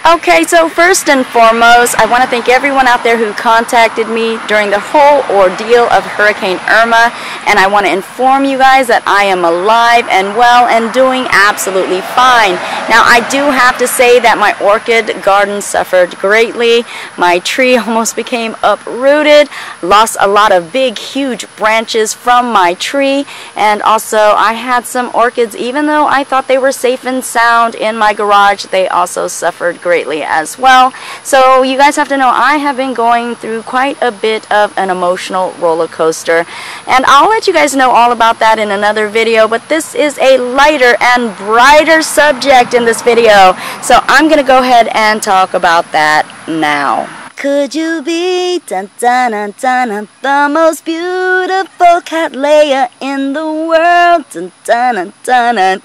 Okay, so first and foremost, I want to thank everyone out there who contacted me during the whole ordeal of Hurricane Irma, and I want to inform you guys that I am alive and well and doing absolutely fine. Now, I do have to say that my orchid garden suffered greatly. My tree almost became uprooted, lost a lot of big, huge branches from my tree, and also I had some orchids, even though I thought they were safe and sound in my garage, they also suffered greatly as well. So you guys have to know I have been going through quite a bit of an emotional roller coaster, and I'll let you guys know all about that in another video, but this is a lighter and brighter subject in this video, so I'm gonna go ahead and talk about that now. Could you be dun, dun, dun, dun, dun, the most beautiful Cattleya in the world? Dun, dun, dun, dun, dun.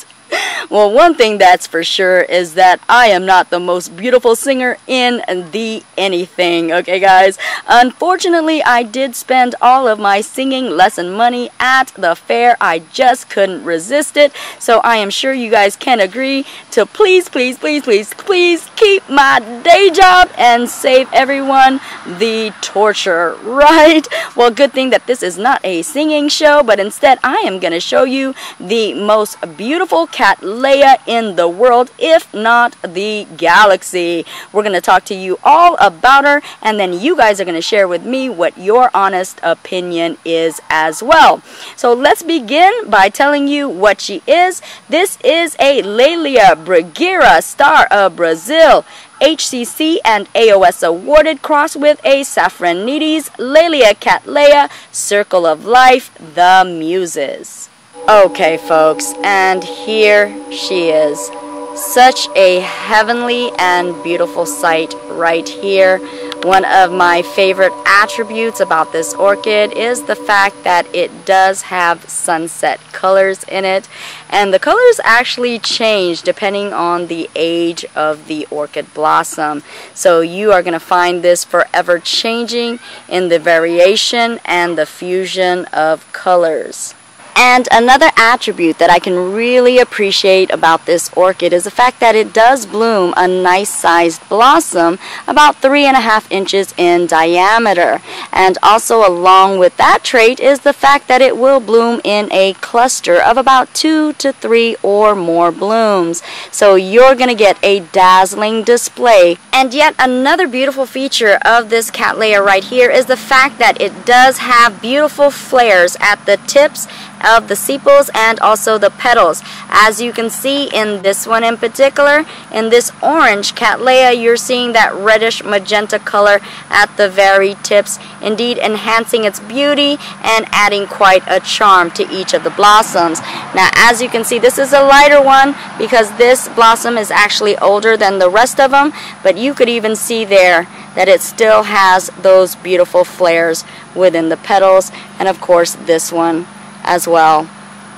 Well, one thing that's for sure is that I am not the most beautiful singer in the anything, okay guys? Unfortunately, I did spend all of my singing lesson money at the fair. I just couldn't resist it, so I am sure you guys can agree to please, please, please, please, please keep my day job and save everyone the torture, right? Well, good thing that this is not a singing show, but instead I am going to show you the most beautiful Cattleya in the world, if not the galaxy. We're going to talk to you all about her, and then you guys are going to share with me what your honest opinion is as well. So let's begin by telling you what she is. This is a Cattleya Brigueira, Star of Brazil, HCC and AOS awarded, cross with a Safranides Cattleya Cattleya, Circle of Life, the Muses. Okay folks, and here she is. Such a heavenly and beautiful sight right here. One of my favorite attributes about this orchid is the fact that it does have sunset colors in it, and the colors actually change depending on the age of the orchid blossom. So you are going to find this forever changing in the variation and the fusion of colors. And another attribute that I can really appreciate about this orchid is the fact that it does bloom a nice sized blossom about 3.5 inches in diameter. And also along with that trait is the fact that it will bloom in a cluster of about 2 to 3 or more blooms. So you're going to get a dazzling display. And yet another beautiful feature of this Cattleya right here is the fact that it does have beautiful flares at the tips of the sepals and also the petals. As you can see in this one in particular, in this orange Cattleya, you're seeing that reddish magenta color at the very tips, indeed enhancing its beauty and adding quite a charm to each of the blossoms. Now, as you can see, this is a lighter one because this blossom is actually older than the rest of them, but you could even see there that it still has those beautiful flares within the petals, and of course this one as well.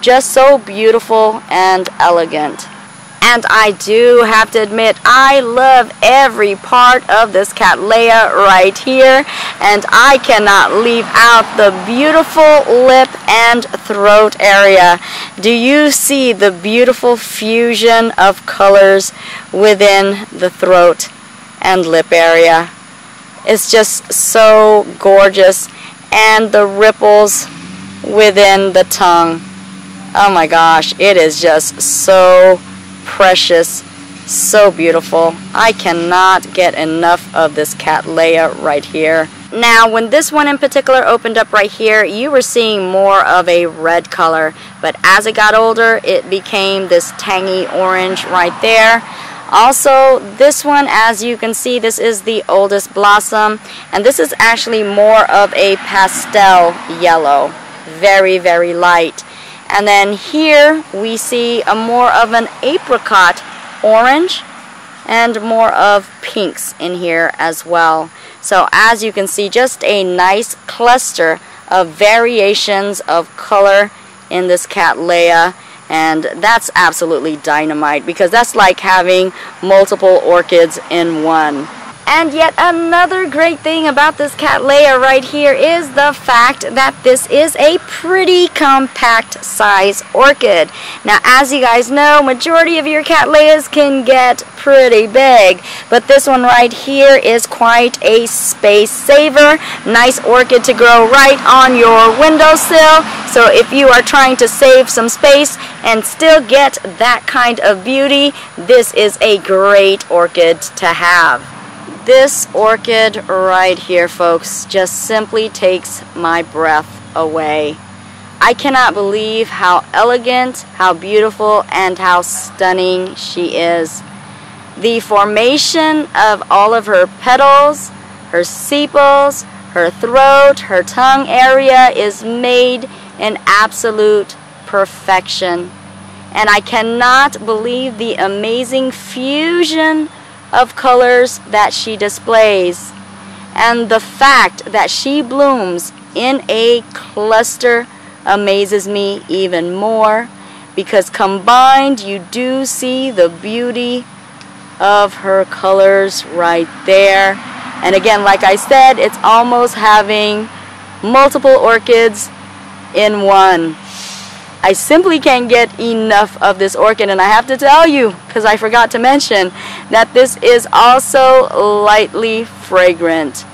Just so beautiful and elegant. And I do have to admit, I love every part of this Cattleya right here, and I cannot leave out the beautiful lip and throat area. Do you see the beautiful fusion of colors within the throat and lip area? It's just so gorgeous, and the ripples within the tongue. Oh my gosh, it is just so precious, so beautiful. I cannot get enough of this Cattleya right here. Now, when this one in particular opened up right here, you were seeing more of a red color, but as it got older, it became this tangy orange right there. Also, this one, as you can see, this is the oldest blossom, and this is actually more of a pastel yellow. Very, very light. And then here we see a more of an apricot orange and more of pinks in here as well. So as you can see, just a nice cluster of variations of color in this Cattleya, and that's absolutely dynamite because that's like having multiple orchids in one. And yet another great thing about this Cattleya right here is the fact that this is a pretty compact size orchid. Now, as you guys know, majority of your Cattleyas can get pretty big, but this one right here is quite a space saver. Nice orchid to grow right on your windowsill. So if you are trying to save some space and still get that kind of beauty, this is a great orchid to have. This orchid right here, folks, just simply takes my breath away. I cannot believe how elegant, how beautiful, and how stunning she is. The formation of all of her petals, her sepals, her throat, her tongue area is made in absolute perfection. And I cannot believe the amazing fusion of colors that she displays, and the fact that she blooms in a cluster amazes me even more, because combined you do see the beauty of her colors right there. And again, like I said, it's almost having multiple orchids in one. I simply can't get enough of this orchid, and I have to tell you, because I forgot to mention, that this is also lightly fragrant.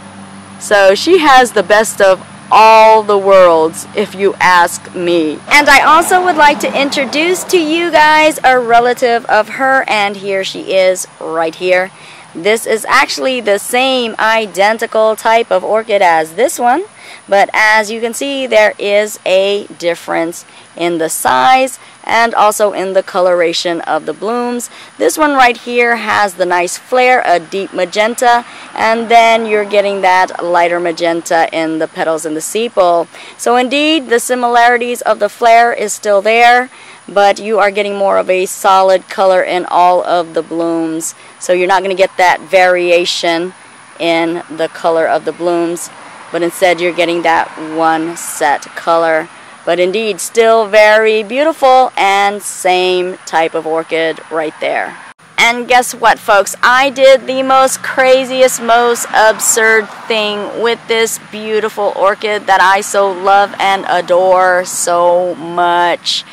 So she has the best of all the worlds, if you ask me. And I also would like to introduce to you guys a relative of her, and here she is right here. This is actually the same identical type of orchid as this one, but as you can see, there is a difference in the size and also in the coloration of the blooms. This one right here has the nice flare, a deep magenta, and then you're getting that lighter magenta in the petals and the sepal. So indeed, the similarities of the flare is still there, but you are getting more of a solid color in all of the blooms. So you're not going to get that variation in the color of the blooms, but instead you're getting that one set color. But indeed, still very beautiful, and same type of orchid right there. And guess what, folks? I did the most craziest, most absurd thing with this beautiful orchid that I so love and adore so much.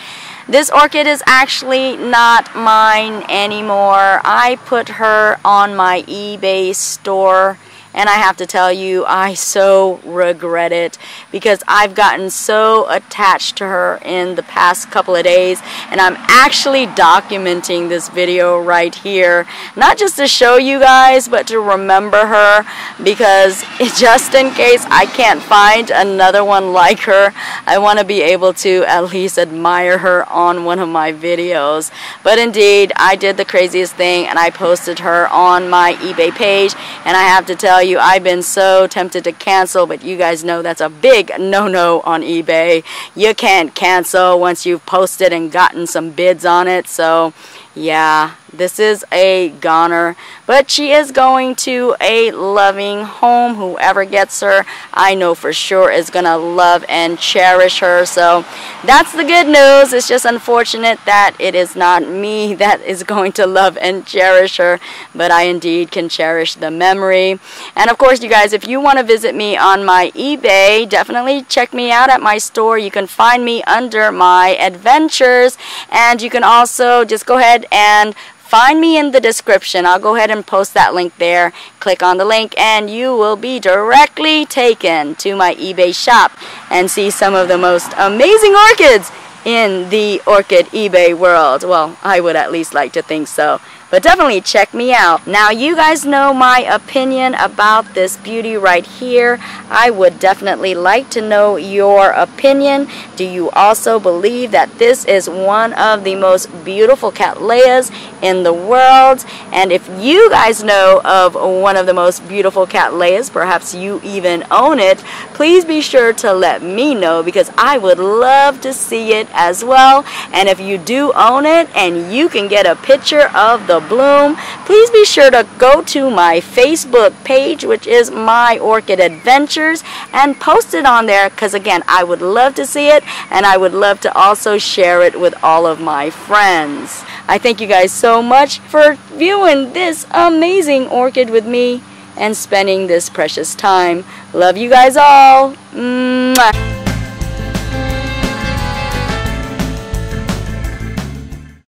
This orchid is actually not mine anymore. I put her on my eBay store, and I have to tell you, I so regret it, because I've gotten so attached to her in the past couple of days, and I'm actually documenting this video right here, not just to show you guys, but to remember her, because just in case I can't find another one like her, I want to be able to at least admire her on one of my videos. But indeed, I did the craziest thing, and I posted her on my eBay page, and I have to tell you, I've been so tempted to cancel, but you guys know that's a big no-no on eBay. You can't cancel once you've posted and gotten some bids on it. So yeah, this is a goner, but she is going to a loving home. Whoever gets her, I know for sure is gonna love and cherish her. So that's the good news. It's just unfortunate that it is not me that is going to love and cherish her, but I indeed can cherish the memory. And of course, you guys, if you want to visit me on my eBay, definitely check me out at my store. You can find me under my adventures, and you can also just go ahead and find me in the description. I'll go ahead and post that link there. Click on the link and you will be directly taken to my eBay shop and see some of the most amazing orchids in the orchid eBay world. Well, I would at least like to think so. But definitely check me out. Now, you guys know my opinion about this beauty right here. I would definitely like to know your opinion. Do you also believe that this is one of the most beautiful Cattleyas in the world? And if you guys know of one of the most beautiful Cattleyas, perhaps you even own it, please be sure to let me know, because I would love to see it as well. And if you do own it and you can get a picture of the bloom, please be sure to go to my Facebook page, which is My Orchid Adventures, and post it on there, because again, I would love to see it, and I would love to also share it with all of my friends. I thank you guys so much for viewing this amazing orchid with me. and spending this precious time. Love you guys all. Mwah.